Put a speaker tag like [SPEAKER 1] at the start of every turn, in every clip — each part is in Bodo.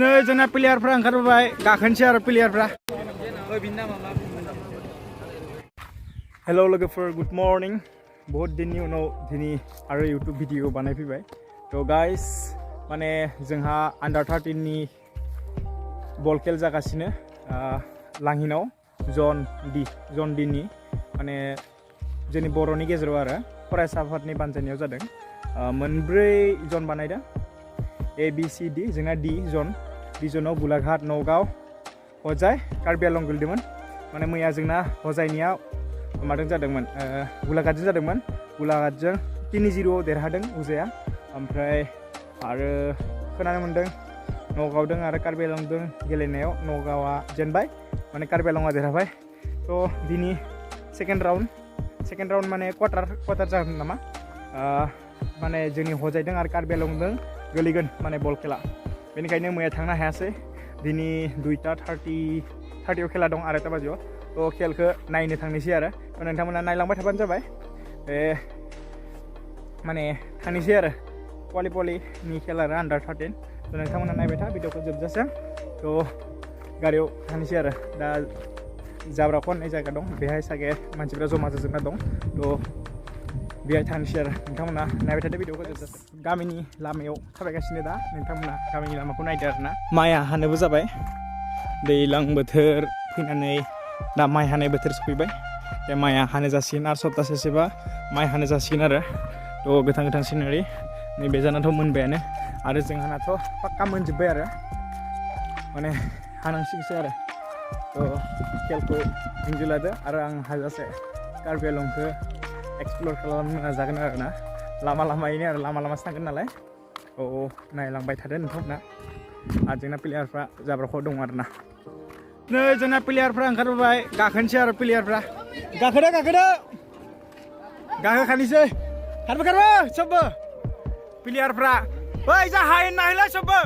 [SPEAKER 1] नै जोंना प्लेयारफ्रा ओंखारबोबाय गाखोनोसै आरो प्लेयारफ्रा हेलौ लोगोफोर गुड मर्निं बहुत दिननि उनाव दिनै आरो इउटुब भिडिअ बानायफैबाय थ' गाइस माने जोंहा आन्डार 13 नि बल खेल जागासिनो लांहिनाव जन डि नि माने जोंनि बर'नि गेजेराव आरो फरायसा आफादनि बानजायनायाव जादों मोनब्रै जन बानायदों ए बि सि डि जोंना डि जनाव बुलाघाट नगाव हजाय कार्बि आलं गोलैदोंमोन माने मैया जोंना हजायनिया मादों जादोंमोन बुलाघाटजों जादोंमोन बुलाघाटजों 3-0 देरहादों हजाया ओमफ्राय आरो खोनानो मोन्दों नगावदों आरो कार्बि आलंजों गेलेनायाव नगावा जेनबाय माने कार्बि आलंआ देरहाबाय थ' दिनै सेकेन्ड राउन्ड माने क्वार्टार जागोन नामा माने जोंनि हजायदों आरो कार्बि आलंजों गोलैगोन माने बल खेला बेनिखायनो मैया थांनो हायासै दिनै 2:30 खेला दं 2:30 बाजियाव थ' खेलखौ नायनो थांनोसै आरो नोंथांमोना नायलांबाय थाबानो जाबाय माने थांनोसै आरो क्वालिफायनि खेला आरो आन्डार 13 थ' नोंथांमोना नायबाय था भिडिअखौ जोबजासिम थ' गारियाव थांनोसै आरो दा जाब्राखौ होननाय जायगा दं बेहाय सागे मानसिफ्रा जमा जाजोबना दं थ' बेहाय थांनोसै आरो नोंथांमोना नायबाय थादो भिडिअखौ जोबजासिम गामिनि लामायाव थाबायगासिनो दा नोंथांमोना गामिनि लामाखौ नायदो आरो ना माइआ हानोबो जाबाय दैज्लां बोथोर फैनानै दा माइ हानाय बोथोर सफैबाय बे माइआ हानो जासिगोन आरो सप्तासेसोबा माइ हानो जासिगोन आरो थ' गोथां सिनारि नैबे जानाथ' मोनबायानो आरो जोंहानाथ' पाक्का मोनजोब्बाय आरो माने हानांसिगोनसै आरो थ' खेलखौ इन्जय लादो आरो आं हाजासे कार्बि आलंखौ एक्सप्लर खालामनो नाजागोन आरो ना लामायैनो आरो लामासो थांगोन नालाय नायलांबाय थादो नोंथांमोना आरो जोंना प्लेयारफ्रा जाब्राखौ दं आरो ना नै जोंना प्लेयारफ्रा ओंखारबोबाय गाखोनोसै आरो प्लेयारफ्रा गाखोखानोसै खारबो सबबो प्लेयारफ्रा बै जा हायेन नायलाय सबबो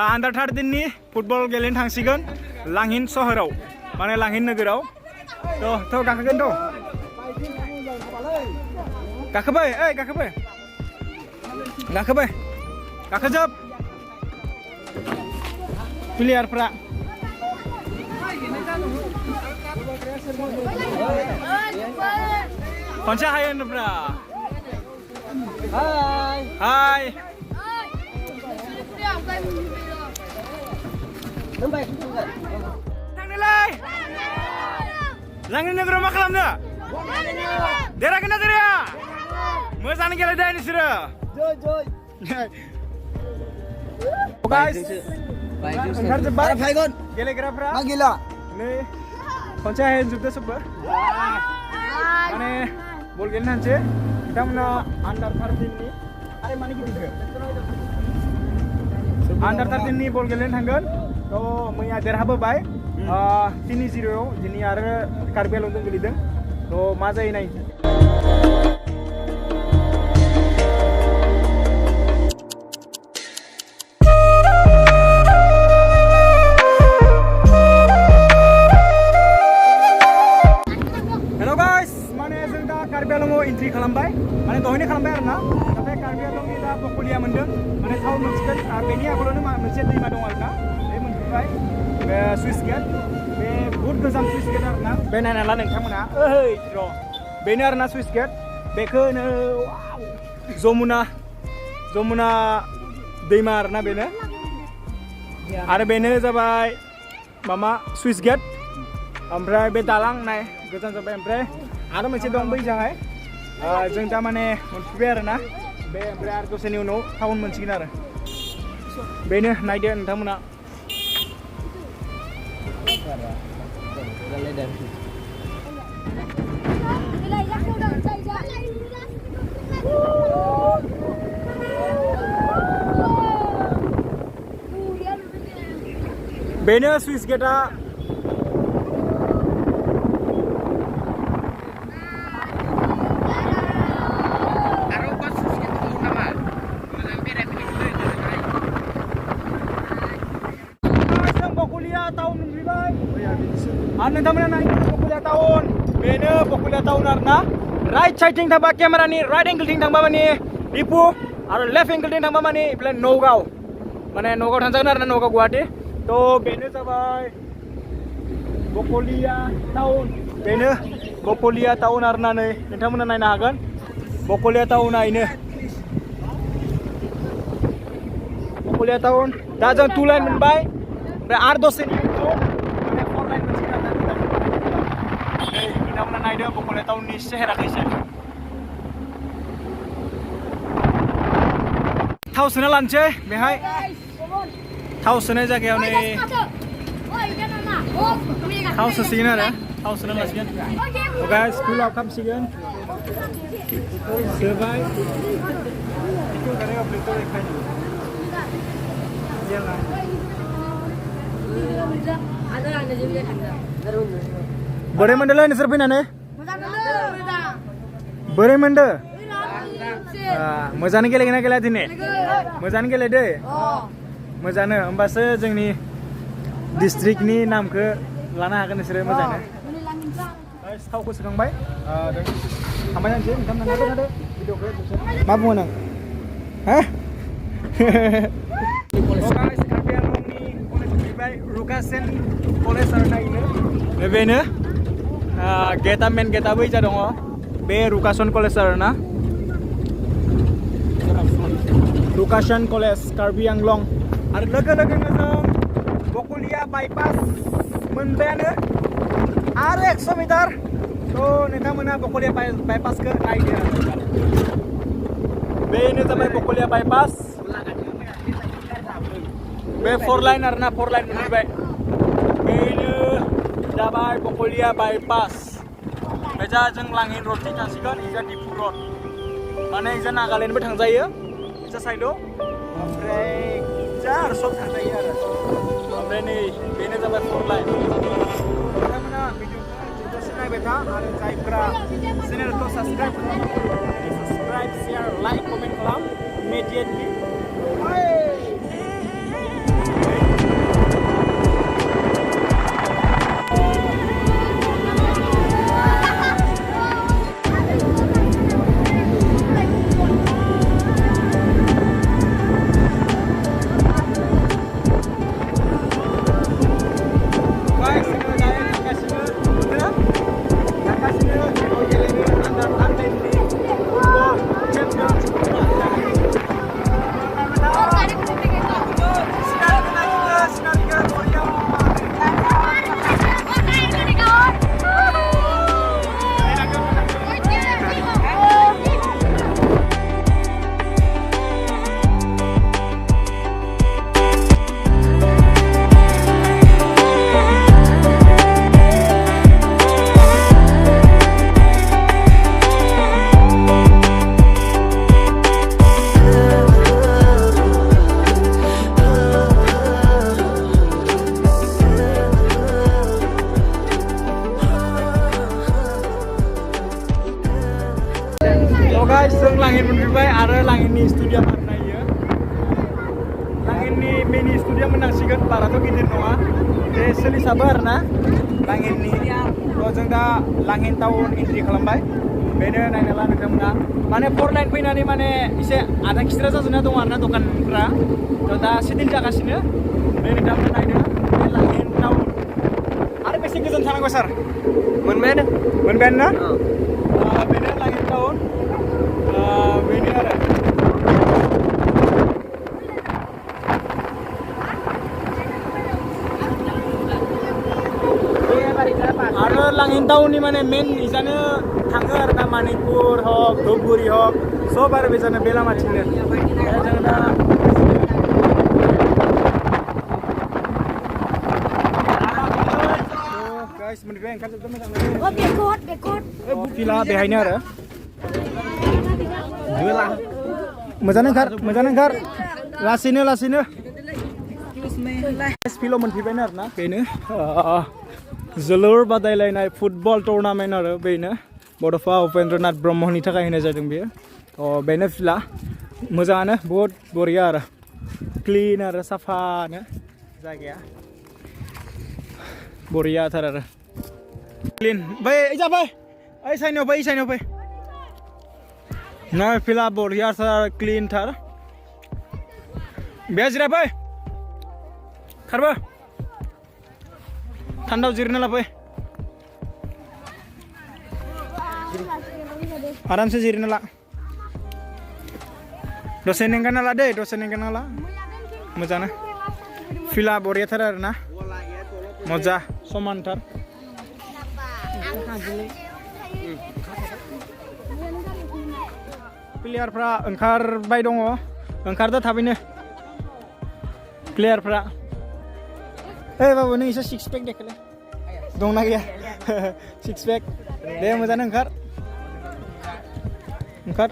[SPEAKER 1] आन्डार 13 नि फुटबल गेलेनो थांसिगोन लांहिन सहराव माने लांहिन नोगोराव थ' गाखोगोन थ' गाखोबाय गाखोजोब प्लेयारफ्रा खनसे हाय होनोब्रा हाय थांनोलाय लांनो नोगोराव मा खालामनो देरहागोन ना देरहाया मोजां गेलेदों नोंसोरो ओंखारजोब्बाय गेलेग्राफ्रा नै खनसे हायजोबदो सबबो माने बल गेलेनो थांसै बिथांमोना आन्डार 13 नि आरे माने गिदिरखो आन्डार 13 नि बल गेलेनो थांगोन थ' मैया देरहाबोबाय 3-0 दिनै आरो कार्बि आलंजों गोलैदों थ' मा जायो नायनोसै कार्बि आलंआव एन्ट्रि खालामबाय माने दहायनो खालामबाय आरो ना नाथाय कार्बि आलंनि दा बकलिया मोनदों माने टाउन मोनसिगोन बेनि आगोलावनो मोनसे दैमा दं आरो ना बे मोनफैबाय बे सुइस गेट बे बहुत गोजान सुइस गेट आरो ना बे नायना ला नोंथांमोना ओइ र' बेनो आरो ना सुइस गेट बेखौ जमुना दैमा आरो ना बेनो आरो बेनो जाबाय मामा सुइस गेट ओमफ्राय बे दालां नाय गोजान जाबाय ओमफ्राय आरो मोनसे दं बै जाहाय जों दा माने मोनफैबाय आरो ना बे ओमफ्राय आरो दसेनि उनाव टाउन मोनसिगोन आरो बेनो नायदो नोंथांमोना बेनो सुइस गेटआ नोंथांमोना नाय बकुलिया टाउन बेनो बकुलिया टाउन आरो ना राइट साइडथिं थांबा केमेरानि राइट एंगलथिं थांबा माने दिपु आरो लेफ्ट एंगलथिं थांबा माने बेलाय नगाव माने नगाव थांजागोन आरो ना नगाव गुवाहाटी थ' बेनो जाबाय बकलिया टाउन बेनो बकलिया टाउन आरो ना नै नोंथांमोना नायनो हागोन बकलिया टाउना इनो बकलिया टाउन दा जों 2 लाइन मोनबाय ओमफ्राय आरो दसेनि उनाव माने 4 लाइन मोनसिगोन आरो ना नोंथांमोना नायदो बकलिया टाउननि सेहेराखैसो थाव सोना लानोसै बेहाय थाव सोनाय जायगायाव नै थाव सोसिगोन आरो थाव सोना लासिगोन गाइस फुलाव खामसिगोन सोबाय बेखौ गारियाव प्लेटआव रेखायनो बोरै मोनदोंलै नोंसोर फैनानै बोरै मोनदों मोजाङै गेलेगोन ना गेलेया दिनै मोजाङै गेलेदो मोजाङानो होमबासो जोंनि डिस्ट्रिक्टनि नामखौ लानो हागोन नोंसोरो मोजाङै थावखौ सोखांबाय थांबाय जानोसै नोंथांमोना नायदो भिडिअखौ मा बुङो नों हा रुकासेन कलेज आरो नायनो बेनो गेटआ मेन गेटआ बैजा दङ बे रुकासन कलेज आरो ना रुकासन कलेज कार्बि आंलं आरो लोगो लोगोनो जों बकलिया बाइपास मोनबायानो आरो 100 मिटार थ' नोंथांमोना बकलिया बाइपासखौ नायदो बेनो जाबाय बकलिया बाइपास बे 4 लाइन आरो ना 4 लाइन मोनहैबाय बेनो जाबाय बकलिया बाइपास बेजा जों लांहिन रडथिं थांसिगोन इजा दिफु रड माने इजा नागालेण्डबो थांजायो इजा साइडआव ओमफ्राय इजा आरो सब थांजायो आरो ओमफ्राय नै बेनो जाबाय 4 लाइन नोंथांमोना भिडिअखौ जोबजासिम नायबाय था आरो जायफोरा चेनेलखौ साबस्क्राइब शेयार लाइक कमेन्ट खालाम इमिडिएटलि guys, जों लांहिन मोनफैबाय आरो लांहिननि स्टुडियाम आरो नायो लांहिननि मिनि स्टुडियाम होननांसिगोन बाराथ' गिदिर नङा बे सोलिसाबो आरो ना लांहिननि थ' जों दा लांहिन टाउन एन्ट्रि खालामबाय बेनो नायना ला नोंथांमोना माने 4 लाइन फैनानै माने एसे आधा खिस्रा जाजोबना दङ आरो ना दखानफ्रा थ' दा सेटिं जागासिनो बे नोंथांमोना नायदो बे लांहिन टाउन आरो बेसे गोजान थानांगौ सार मोनबायानो ना बेनो लांहिन टाउन बेनो आरो लांहिन टाउननि माने मेन इजानो थाङो आरो ना मणिपुर हक धुबुरी हक सब आरो बेजानो बे लामाथिंनो जों दा गाइस मोनबाय ओंखारजोबदों मोजाङै फिला बेहायनो आरो मोजां ओंखार लासैनो फिल्डआव मोनफैबायनो आरो ना बेनो जोलुर बादायलायनाय फुटबल टुर्नामेन्ट आरो बेनो बड'फा उपेन्द्रनाथ ब्रह्मनि थाखाय होनाय जादों बेयो बेनो फिल्डआ मोजाङानो बहुत बरिया आरो क्लिन आरो साफानो जायगाया बरियाथार आरो क्लिन बै जाबाय ओइ साइनाव फै ना फिल्डआ बरियाथार क्लिनथार Biar siapa? Karba. Tanda jirna lah, Aram se jirna lah. Dosen yang kenal ada, dosen yang kenal lah. Mojana. Villa Boria thara na. Moja somantar. Player pra engkar bai dongo. Engkar da thabine. Player pra. Babu ni isa six pack dekhle. Dong na gaya. Six pack. De mojana engkar. Engkar.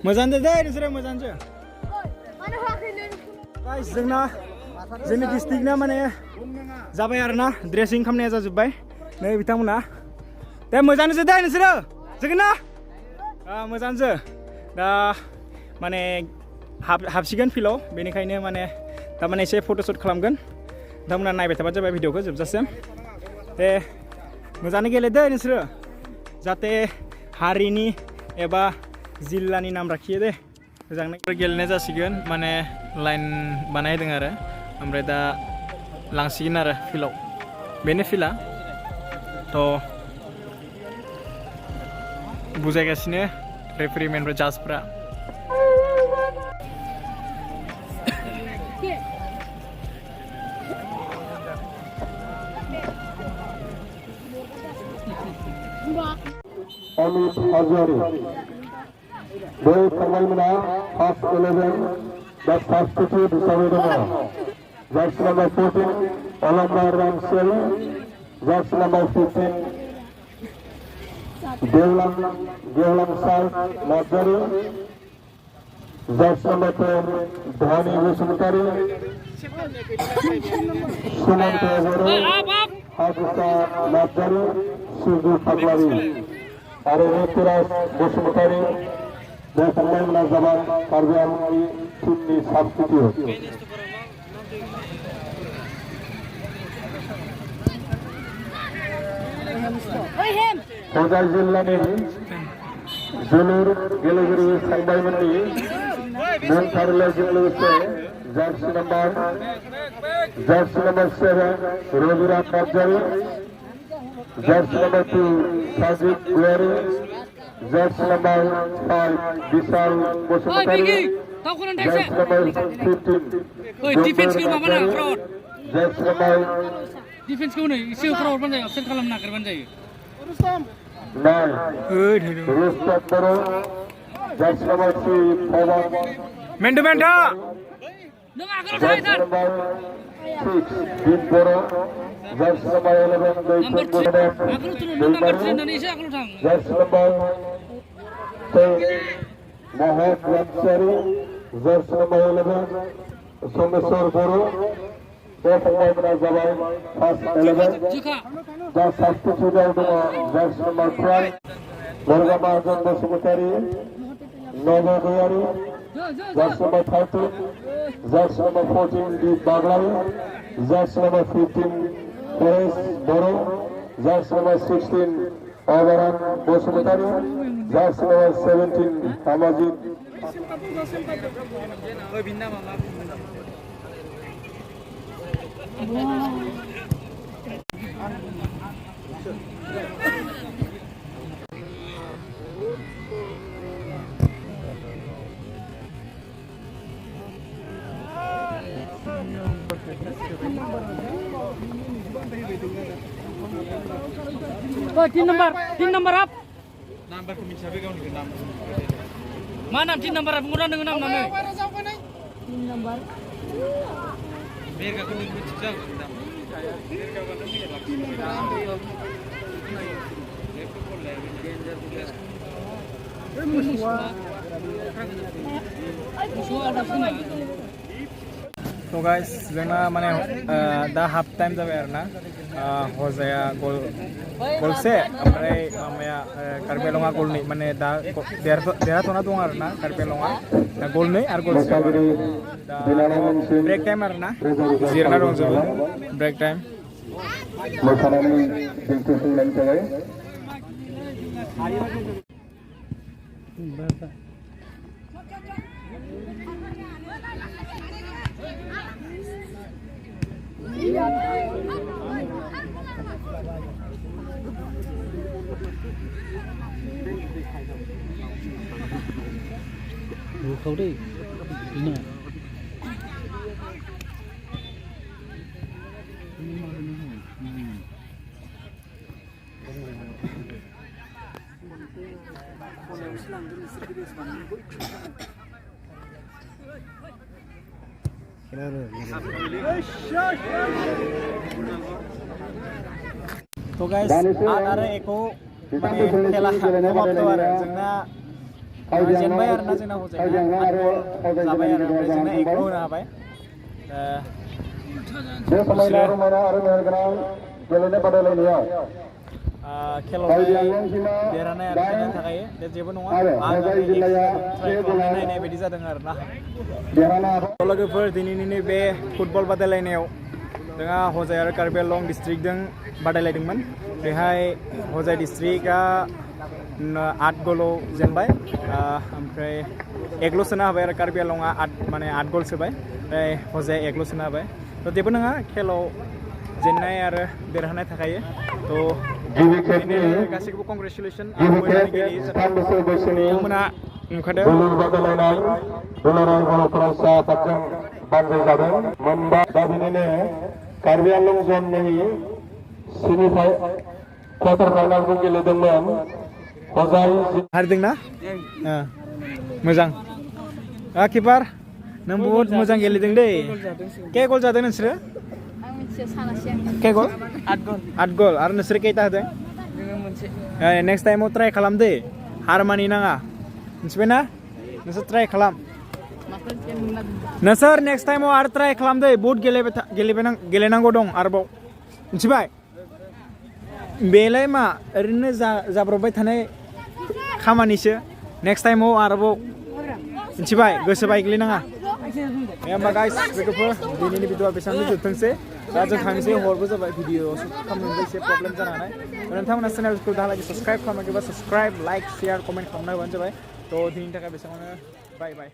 [SPEAKER 1] Mojana de nisre mojana. Guys, जोंनि डिस्ट्रिक्टना माने जाबाय आरोना ड्रेसिं खालामनाया जाजोब्बाय नै बिथांमोना दे मोजांसो दे नोंसोरो जोगोन ना मोजांसो दा माने हाबसिगोन फिल्डआव बेनिखायनो माने दा माने एसे फट'शुट खालामगोन बिथांमोना नायबाय थाबानो जाबाय भिडिअखौ जोबजासिम दे मोजाङै गेलेदो नोंसोरो जाहाथे हारिनि एबा जिल्लानि नाम लाखियो दे मोजाङै गेलेनाय जासिगोन माने लाइन बानायदों आरो ओमफ्राय दा लांसिगोन आरो फिल्डआव बेनो फिल्डआ थ' बुजायगासिनो रेफारिमेन ओमफ्राय जाजफ्रा
[SPEAKER 2] Amit Hazari. Boy Kamalmana, first 11, the substitute Savedana. That's number 14, Alamba Ramsel. That's number 15, Devlam South, Nazari. That's number 10, Dhani Vismutari. Suman Tezero, Hadisa Nazari, Suzu Paglari. Arunetiras Vismutari. The Kamal Nazaban Karbian Chimney substitute. Kodai Zillani, Zulur, Gilagiri, Sandaimani, Montarla Ziluse, Jackson number 7, Rovira Kajari, Jackson number 2, Sajid Glory. That's number 5, Vishal Bosumutari. That's number 15.
[SPEAKER 3] Defense ke mana fraud?
[SPEAKER 2] That's number
[SPEAKER 3] Defense ke mana? Isi fraud mana? Absen kalam nak kerban jai.
[SPEAKER 2] 9, Rustam Boro. That's number 3, Pawan.
[SPEAKER 1] Mendo.
[SPEAKER 3] Nang akal
[SPEAKER 2] That's
[SPEAKER 3] saya sir.
[SPEAKER 2] number 6, Deep Boro. That's number 11,
[SPEAKER 3] Number 3. Akal tu number 3 Indonesia akal thang.
[SPEAKER 2] That's number 10, Mohad Ramsari. That's number 11, Someswar Boro. That's number 11, first 11.
[SPEAKER 3] Jika.
[SPEAKER 2] The substitute of that's number 12, Borgamajan Bosumutari. Novo Goyari. That's number 13, that's number 14, Deep Baglari. That's number 15, Perez Boro. That's number 16, Avaran Bosumutari. That's number 17, Hamazin.
[SPEAKER 3] Team number up. Number kami sabi kau ni number. Mana team number up? Murah dengan nama ni. Team number. Biar kau ni bercakap. Biar kau ni
[SPEAKER 1] So guys, जोंना माने दा हाफ टाइम जाबाय आरोना हजाया गलसे ओमफ्राय माबाया कार्बिआलंआ गलनै माने दा देरहाथ'ना दं आरोना कार्बिआलंआ गलनै आरो गलसे ब्रेक टाइम आरोना जिरायना दं जोङो ब्रेक टाइम
[SPEAKER 2] मोसानानै दिन्थिफुंनायनि थाखाय
[SPEAKER 3] ดูเขาดินี่
[SPEAKER 1] तो गाइस आरो एको माने खेला समाप्त आरो जोंना जेनबाय आरोना जोंना हजाया जाबाय आरो ओमफ्राय जोंना एको होनो हाबाय
[SPEAKER 2] बे समायना रमायना आरो मेहेरगोनां गेलेनाय बादायलायनायाव
[SPEAKER 1] खेलाव देरहानाय आरो जेननाय थाखायो बे जेबो नङा आं ट्राइ खालामनाय नायनाय बायदि जादों आरोना लोगोफोर दिनैनि नैबे फुटबल बादायलायनायाव जोंहा हजाय आरो कार्बि आंलं डिस्ट्रिक्टजों बादायलायदोंमोन बेहाय हजाय डिस्ट्रिक्टआ 8 गलाव जेनबाय ओमफ्राय एकल' सोनो हाबाय आरो कार्बि आंलंआ 8 गल सोबाय ओमफ्राय हजाया एकल' सोनो हाबाय थ' जेबो नङा खेलाव जेननाय आरो देरहानाय थाखायो थ' गासैखौबो कंग्रेचुलेसन मोजाङै गेलेयो बिथांमोना नुखादों
[SPEAKER 2] दुलाराय बर' फरायसा आफादजों बानजायजादों मोनबा दा बिनिनो कार्बि आंलं जननि सेमिफाइनाल क्वार्टार फाइनालखौ गेलेदोंमोन हजाय
[SPEAKER 1] हारदोंना मोजां किपार नों बहुद मोजां गेलेदों दै के गल जादों नोंसोरो के गल 8 गल आरो नोंसोरो खैथा होदों नेक्स्ट टाइमाव ट्राइ खालाम दै हार मानि नाङा मिथिबायना नोंसोर ट्राइ खालाम नोंसोर नेक्स्ट टाइमाव आरो ट्राइ खालाम दै बहुत गेलेनांगौ दं आरोबाव मिथिबाय बेलाय मा ओरैनो जाब्रबबाय थानाय खामानिसो नेक्स्ट टाइमाव आरोबाव मिथिबाय गोसो बायग्लिनाङा दे होमबा गाइस लोगोफोर दिनैनि भिडिअआ बेसेबांनो जोबथोंसै दा जों थांनोसै हरबो जाबाय भिडिअ शुट खालामनोबो एसे प्रब्लेम जानो हानाय नोंथांमोना चेनेलखौ दाहालागै साबस्क्राइब खालामाखैबा साबस्क्राइब लाइक शेयार कमेन्ट खालामना होबानो जाबाय थ' दिनैनि थाखाय बेसेबांनो बाय